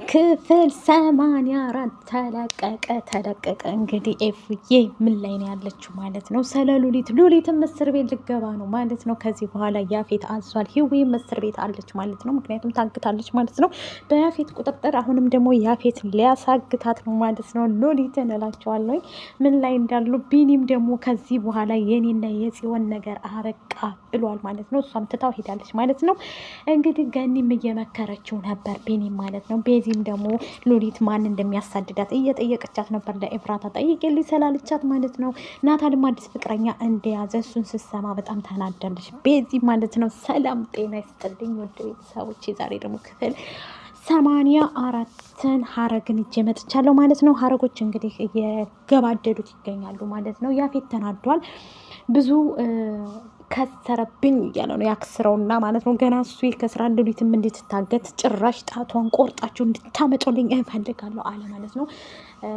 ክፍል 84 ተለቀቀ። እንግዲህ ኤፍዬ ምን ላይ ነው ያለችው ማለት ነው? ስለ ሉሊትም እስር ቤት ልገባ ነው ማለት ነው። ከዚህ በኋላ ያፌት አዟል። ህዊም እስር ቤት አለች ማለት ነው። ምክንያቱም ታግታለች ማለት ነው በያፌት ቁጥጥር። አሁንም ደግሞ ያፌት ሊያሳግታት ነው ማለት ነው። ሉሊትን እላቸዋለሁ ምን ላይ እንዳሉ። ቢኒም ደግሞ ከዚህ በኋላ የኔና የጽዮን ነገር አበቃ ብሏል ማለት ነው። እሷም ትታው ሄዳለች ማለት ነው። እንግዲህ ገኒም እየመከረችው ነበር ቢኒም ማለት ነው። ቤዚም ደግሞ ሉሊት ማን እንደሚያሳድዳት እየጠየቀቻት ነበር። ለኤፍራታ ጠይቄልኝ ስላለቻት ማለት ነው። ናታልም አዲስ ፍቅረኛ እንደያዘ እሱን ስትሰማ በጣም ተናዳለች ቤዚ ማለት ነው። ሰላም ጤና ይስጥልኝ ወደ ቤተሰቦች። ዛሬ ደግሞ ክፍል 84ን ሀረግን ይዤ መጥቻለሁ ማለት ነው። ሀረጎች እንግዲህ እየገባደዱት ይገኛሉ ማለት ነው። ያፌት ተናዷል። ብዙ ከሰረብኝ እያለ ነው ያክስረውና ማለት ነው። ገና እሱ ከስራ ሉሊትም እንድትታገት ጭራሽ ጣቷን ቆርጣችሁ እንድታመጡልኝ እፈልጋለሁ አለ ማለት ነው።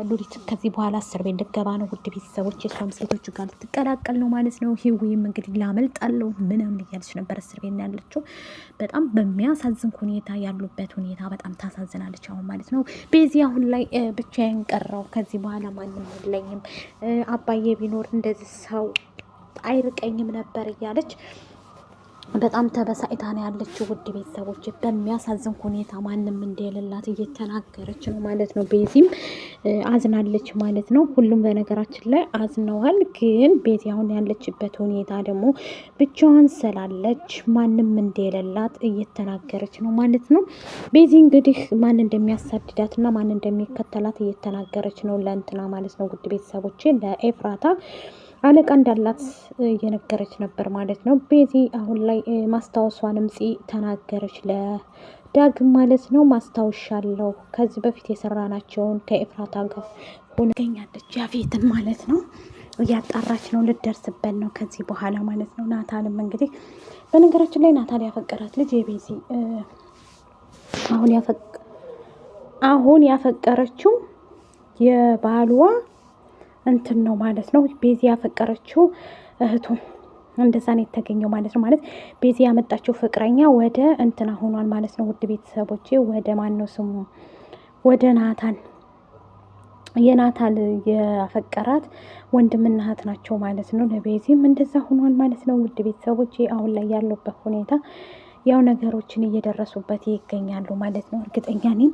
ሉሊት ከዚህ በኋላ እስር ቤት ልገባ ነው ውድ ቤተሰቦች። የሷም ሴቶቹ ጋር ልትቀላቀል ነው ማለት ነው። ሂዊም እንግዲህ ላመልጣለሁ ምናምን እያለች ነበር እስር ቤት ያለችው። በጣም በሚያሳዝን ሁኔታ ያሉበት ሁኔታ በጣም ታሳዝናለች አሁን ማለት ነው። ቤዚ አሁን ላይ ብቻዬን ቀረው፣ ከዚህ በኋላ ማንም የለኝም፣ አባዬ ቢኖር እንደዚህ ሰው አይርቀኝም ነበር እያለች በጣም ተበሳጭታ ነው ያለችው ውድ ቤተሰቦች። በሚያሳዝን ሁኔታ ማንም እንደሌላት እየተናገረች ነው ማለት ነው። ቤዚም አዝናለች ማለት ነው። ሁሉም በነገራችን ላይ አዝነዋል። ግን ቤዚ አሁን ያለችበት ሁኔታ ደግሞ ብቻዋን ስላለች ማንም እንደሌላት እየተናገረች ነው ማለት ነው። ቤዚ እንግዲህ ማን እንደሚያሳድዳት እና ማን እንደሚከተላት እየተናገረች ነው ለእንትና ማለት ነው ውድ ቤተሰቦች፣ ለኤፍራታ አለቃ እንዳላት እየነገረች ነበር ማለት ነው። ቤዚ አሁን ላይ ማስታወሷንም ተናገረች ለዳግም ማለት ነው። ማስታወሻለሁ ከዚህ በፊት የሰራናቸውን ከኤፍራታ ጋር ሆነኛለች ያፌትን ማለት ነው። እያጣራች ነው፣ ልደርስበት ነው ከዚህ በኋላ ማለት ነው። ናታልም እንግዲህ በነገራችን ላይ ናታል ያፈቀራት ልጅ የቤዚ አሁን ያፈቀረችው የባልዋ እንትን ነው ማለት ነው። ቤዚ ያፈቀረችው እህቱ እንደዛ ነው የተገኘው ማለት ነው። ማለት ቤዚ ያመጣችው ፍቅረኛ ወደ እንትና ሆኗል ማለት ነው። ውድ ቤተሰቦቼ ወደ ማን ነው ስሙ? ወደ ናታን፣ የናታል ያፈቀራት ወንድምና እህት ናቸው ማለት ነው። ለቤዚም እንደዛ ሆኗል ማለት ነው። ውድ ቤተሰቦቼ አሁን ላይ ያለበት ሁኔታ ያው ነገሮችን እየደረሱበት ይገኛሉ ማለት ነው። እርግጠኛ ነኝ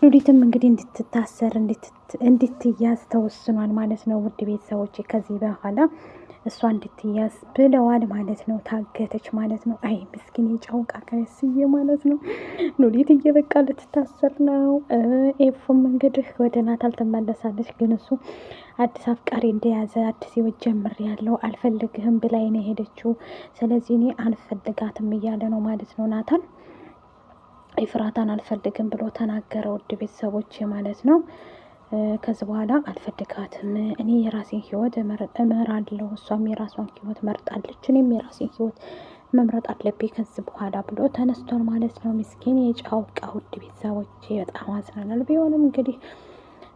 ሉሊትም እንግዲህ እንድትታሰር እንድትያዝ ተወስኗል ማለት ነው። ውድ ቤተሰቦች ከዚህ በኋላ እሷ እንድትያዝ ብለዋል ማለት ነው። ታገተች ማለት ነው። አይ ምስኪን የጫውቃ ከስዬ ማለት ነው። ሉሊት እየበቃ ልትታሰር ነው። ኤፉም እንግዲህ ወደ ናታል ትመለሳለች። ግን እሱ አዲስ አፍቃሪ እንደያዘ አዲስ ህይወት ጀምር ያለው አልፈልግህም ብላኝ ነው የሄደችው። ስለዚህ እኔ አልፈልጋትም እያለ ነው ማለት ነው ናታል። ኤፍራታን አልፈልግም ብሎ ተናገረ ውድ ቤተሰቦች ማለት ነው። ከዚህ በኋላ አልፈልጋትም፣ እኔ የራሴን ህይወት እመራለሁ፣ እሷም የራሷን ህይወት መርጣለች፣ እኔም የራሴን ህይወት መምረጥ አለብኝ ከዚህ በኋላ ብሎ ተነስቷል ማለት ነው። ምስኪን የጫውቃ ውድ ቤተሰቦች በጣም አዝናናል። ቢሆንም እንግዲህ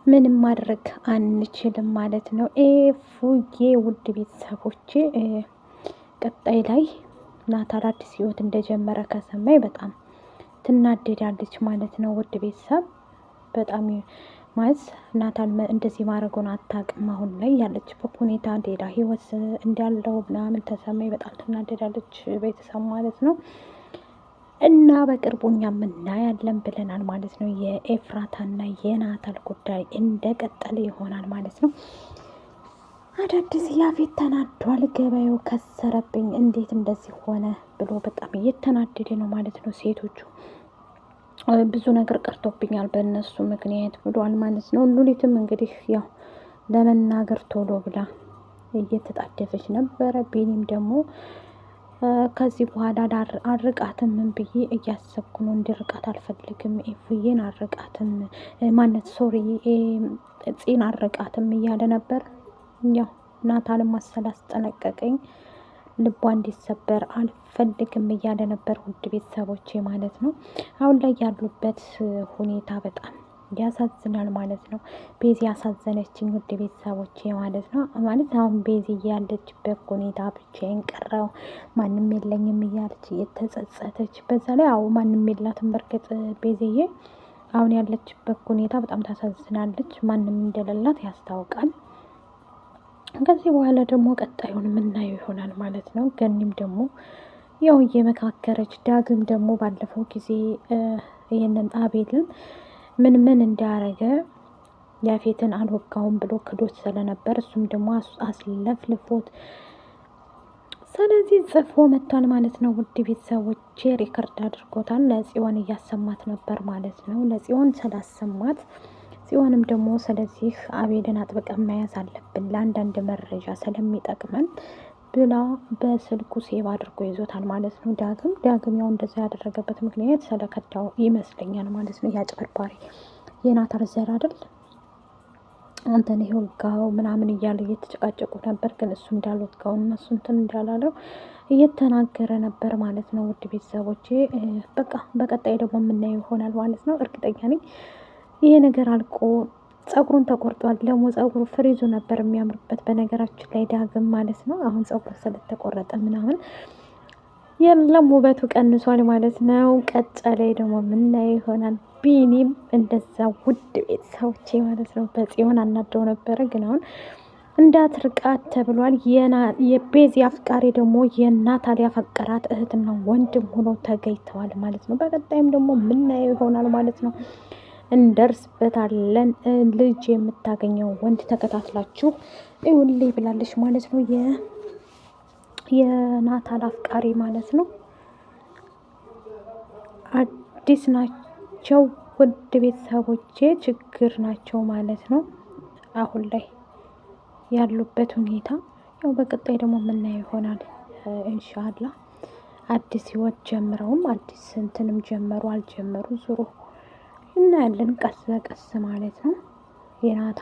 ምንም ማድረግ አንችልም ማለት ነው። ኤፉዬ ውድ ቤተሰቦች ቀጣይ ላይ ናታል አዲስ ህይወት እንደጀመረ ከሰማይ በጣም ትናደዳለች ማለት ነው። ውድ ቤተሰብ በጣም ማለት ናታል እንደዚህ ማድረጉን አታውቅም። አሁን ላይ ያለችበት ሁኔታ ሌላ ህይወት እንዳለው ምናምን ተሰማኝ በጣም ትናደዳለች ቤተሰብ ማለት ነው። እና በቅርቡ እኛም እናያለን ብለናል ማለት ነው። የኤፍራታና የናታል ጉዳይ እንደቀጠለ ይሆናል ማለት ነው። አዳዲስ ያፌት ተናዷል። ገበያው ከሰረብኝ እንዴት እንደዚህ ሆነ ብሎ በጣም እየተናደደ ነው ማለት ነው። ሴቶቹ ብዙ ነገር ቀርቶብኛል በእነሱ ምክንያት ብሏል ማለት ነው። ሉሊትም እንግዲህ ያው ለመናገር ቶሎ ብላ እየተጣደፈች ነበረ። ቢኒም ደግሞ ከዚህ በኋላ አርቃትም ምን ብዬ እያሰብኩ ነው፣ እንዲርቃት አልፈልግም፣ ኤፍዬን አርቃትም ማነት ሶሪ ፂን አርቃትም እያለ ነበር። ያው ናታልም አስጠነቀቀኝ፣ ልቧ እንዲሰበር አልፈልግም እያለ ነበር ውድ ቤተሰቦቼ ማለት ነው። አሁን ላይ ያሉበት ሁኔታ በጣም ያሳዝናል ማለት ነው። ቤዚ ያሳዘነችኝ ውድ ቤተሰቦቼ ማለት ነው። ማለት አሁን ቤዚ ያለችበት ሁኔታ ብቻዬን ቀረው ማንም የለኝም እያለች እየተጸጸተች፣ በዛ ላይ አዎ ማንም የላትም በርግጥ ቤዚዬ አሁን ያለችበት ሁኔታ በጣም ታሳዝናለች። ማንም እንደሌላት ያስታውቃል። ከዚህ በኋላ ደግሞ ቀጣዩን የምናየው ይሆናል ማለት ነው። ገኒም ደግሞ ያው እየመካከረች፣ ዳግም ደግሞ ባለፈው ጊዜ ይህንን አቤልን ምን እንዳረገ ያፌትን አልወጋውም ብሎ ክዶት ስለነበር እሱም ደግሞ አስለፍልፎት ስለዚህ ጽፎ መጥቷል ማለት ነው። ውድ ቤተሰቦቼ ሪከርድ አድርጎታል። ለጽዮን እያሰማት ነበር ማለት ነው። ለጽዮን ስላሰማት ጽዮንም ደግሞ ስለዚህ አቤልን አጥብቀን መያዝ አለብን ለአንዳንድ መረጃ ስለሚጠቅመን ብላ በስልኩ ሴቭ አድርጎ ይዞታል ማለት ነው። ዳግም ያው እንደዛ ያደረገበት ምክንያት ስለከዳው ይመስለኛል ማለት ነው። ያጭበርባሪ የናታን ዘር አይደል አንተን ይወጋው ምናምን እያለ እየተጨቃጨቁ ነበር። ግን እሱ እንዳልወጋው እነሱ እንትን እንዳላለው እየተናገረ ነበር ማለት ነው። ውድ ቤተሰቦቼ በቃ በቀጣይ ደግሞ የምናየው ይሆናል ማለት ነው። እርግጠኛ ነኝ ይሄ ነገር አልቆ ጸጉሩን ተቆርጧል። ደግሞ ጸጉሩ ፍሪዙ ነበር የሚያምርበት በነገራችን ላይ ዳግም ማለት ነው። አሁን ጸጉሩ ስለተቆረጠ ምናምን የለም ውበቱ ቀንሷል ማለት ነው። ቀጣይ ደግሞ የምናየው ይሆናል። ቢኒም እንደዛ ውድ ቤተሰቦቼ ማለት ነው። በጽዮን አናደው ነበረ፣ ግን አሁን እንዳትርቃት ተብሏል። የቤዚ አፍቃሪ ደግሞ የናታሊያ ፈቀራት እህትና ወንድም ሆኖ ተገኝተዋል ማለት ነው። በቀጣይም ደግሞ የምናየው ይሆናል ማለት ነው። እንደርስበታለን። ልጅ የምታገኘው ወንድ ተከታትላችሁ ይኸውልኝ ብላለች ማለት ነው። የናታል አፍቃሪ ማለት ነው። አዲስ ናቸው ውድ ቤተሰቦቼ፣ ችግር ናቸው ማለት ነው። አሁን ላይ ያሉበት ሁኔታ ያው በቀጣይ ደግሞ የምናየው ይሆናል ኢንሻአላህ። አዲስ ህይወት ጀምረውም አዲስ እንትንም ጀመሩ አልጀመሩ ዙሮ እናያለን ቀስ በቀስ ማለት ነው። የናታ